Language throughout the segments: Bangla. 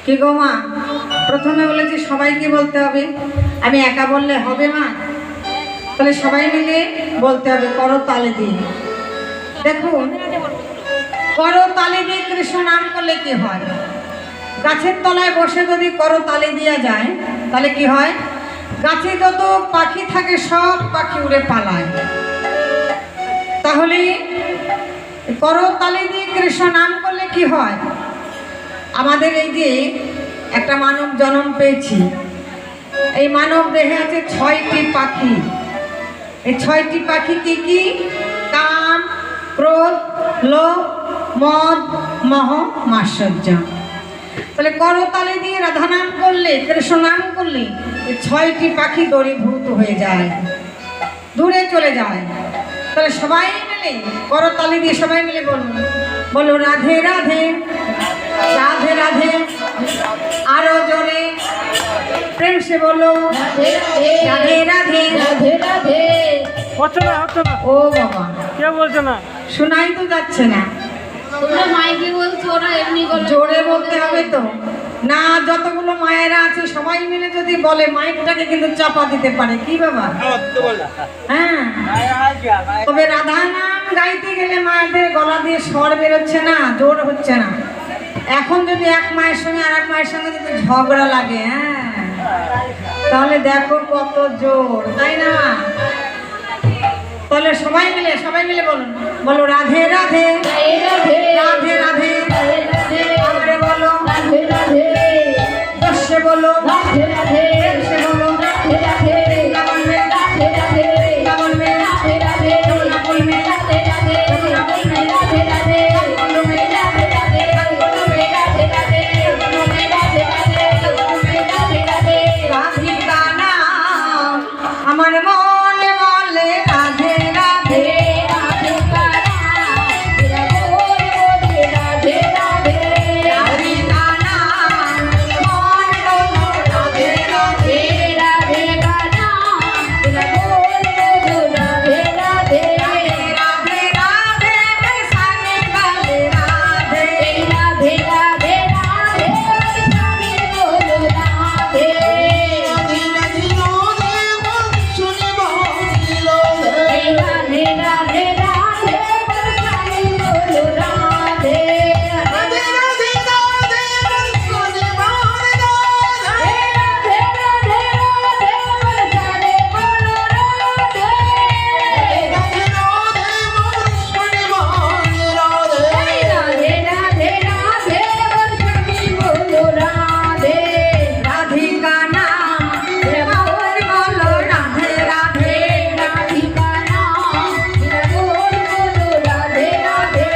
কি গো মা, প্রথমে বলেছি সবাইকে বলতে হবে, আমি একা বললে হবে মা? তাহলে সবাই মিলে বলতে হবে করতালি দিয়ে। দেখুন, করতালি দিয়ে কৃষ্ণ নাম করলে কি হয়? গাছের তলায় বসে যদি করতালি দেওয়া যায় তাহলে কি হয়? গাছে যত পাখি থাকে সব পাখি উড়ে পালায়। তাহলে করতালি দিয়ে কৃষ্ণ নাম করলে কি হয়? আমাদের এই যে একটা মানব জন্ম পেয়েছি, এই মানব দেহে আছে 6টি পাখি। এই 6টি পাখি কি কি? কাম, ক্রোধ, লোভ, মদ, মোহ, মাৎসর্য। তাহলে করতালি দিয়ে রাধা নাম করলে, কৃষ্ণ নাম করলে এই 6টি পাখি দড়ীভূত হয়ে যায়, দূরে চলে যায়। তাহলে সবাই মিলে করতালি দিয়ে সবাই মিলে বলুন, বলো রাধে রাধে রাধে রাধে, আরো জোরে প্রেম সে বলো রাধে রাধে রাধে রাধে। হচ্ছে না, হচ্ছে না। ও বাবা, কেউ বলছে না, শোনাই তো যাচ্ছে না। তোমরা মাইকে বলছো, ওরা এমনি বলে। জোরে বলতে হবে তো না। যতগুলো মায়েরা আছে সবাই মিলে যদি বলে মাইকটাকে কিন্তু চাপা দিতে পারে। কি বাবা? হ্যাঁ, তবে রাধা নাম গাইতে গেলে মায়েদের গলা দিয়ে স্বর বেরোচ্ছে না, জোর হচ্ছে না। এখন যদি এক মায়ের সঙ্গে আর এক মায়ের সঙ্গে যদি ঝগড়া লাগে, হ্যাঁ, তাহলে দেখো কত জোর, তাই না? তাহলে সবাই মিলে বলুন, বলো রাধে রাধে রাধে রাধে রাধে রাধে, আমারে বলো রাধে রাধে, দশে বলো রাধে রাধে, সে বলো রাধে রাধে, বলবে রাধে রাধে, বলবে রাধে রাধে, বলবে রাধে রাধে, বলবে রাধে রাধে, বলবে রাধে রাধে, বলবে রাধে রাধে, বলবে রাধে রাধে, বলবে রাধে রাধে। রাধিকা নাম আমার মনে বলে রাধে রাধে, রাধিকা নাম মেরা बोल बोले রাধে রাধে, রাধিকা নাম মন বলো রাধে রাধে, রাধিকা নাম মেরা बोल बोलो রাধে রাধে, রাধে রাধে বরসানে वाले রাধে, রাধে রাধে রাধে বরসানে बोलो রাধে, রাধে রাধে রাধে রাধে রাধে বরসানে बोलो রাধে, রাধে রাধে রাধে বরসানে बोलो রাধে, রাধে রাধে রাধে বরসানে बोलो রাধে, রাধে রাধে রাধে বরসানে बोलो রাধে। রাধিকা নাম মেরা बोल बोलो রাধে রাধে, রাধিকা নাম মেরা बोल बोलो রাধে রাধে,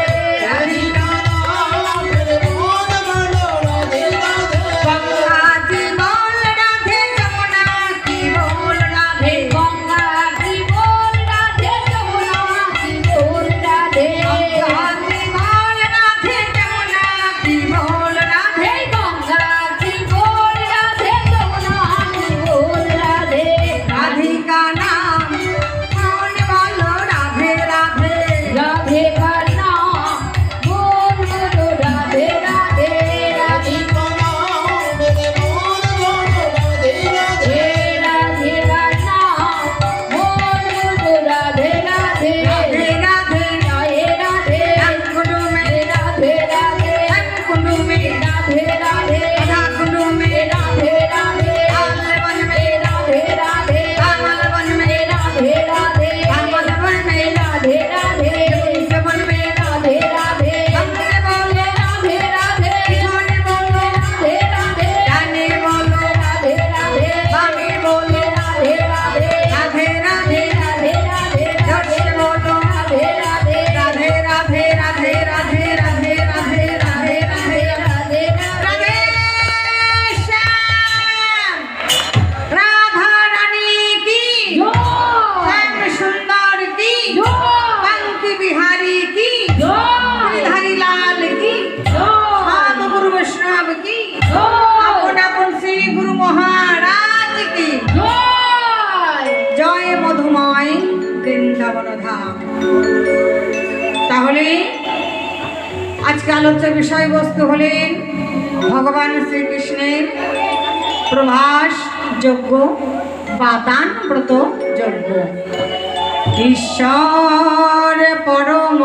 রাধিকা নাম মেরা बोल बोलो রাধে রাধে। গঙ্গা কি বল রাধে, যমুনা কি বল রাধে, গঙ্গা কি বল রাধে, যমুনা কি বল রাধে, গঙ্গা কি বল রাধে, যমুনা কি বল রাধে, গঙ্গা কি বল রাধে, যমুনা কি বল রাধে। রাধিকা নাম মন বলো রাধে রাধে, রাধিকা নাম মন বলো রাধে রাধে, রাধিকা নাম মেরে মন বলো রাধে রাধে, রাধিকা নাম মন বলো রাধে রাধে, রাধে রাধে রাধে রাধে, কুন্ডু মে রাধে রাধে, কুন্ডু মে রাধে রাধে, রাধা কুন্ডু মে রাধে রাধে, আলে বন মে রাধে রাধে, আমল বন মে রাধে রাধে, আমল বন মে রাধে রাধে, কুন্ড বন মে রাধে রাধে, আমলে বলে রাধে রাধে, সোনে বলে রাধে রাধে, রানে বলে রাধে রাধে, বামে বলে রাধে রাধে, রাধে রাধে রাধে রাধে, দর্শে বলো রাধে রাধে, রাধে রাধে রাধে রাধে রাধে রাধে রাধে রাধে রাধে রাধে। শ্যাম রাধা রানী কি শ্যাম সুন্দর কি, पंक्ति बिहारी की, गिरधारी लाल की, साधु गुरु वैष्णव की, अपन अपन श्री गुरु महाराज की जय, मधुमय বৃন্দাবন ধাম। তাহলে আজকে আলোচ্য বিষয়বস্তু হলেন ভগবান শ্রীকৃষ্ণের প্রভাস যজ্ঞ বা দান ব্রত যজ্ঞ। ঈশ্বর পরম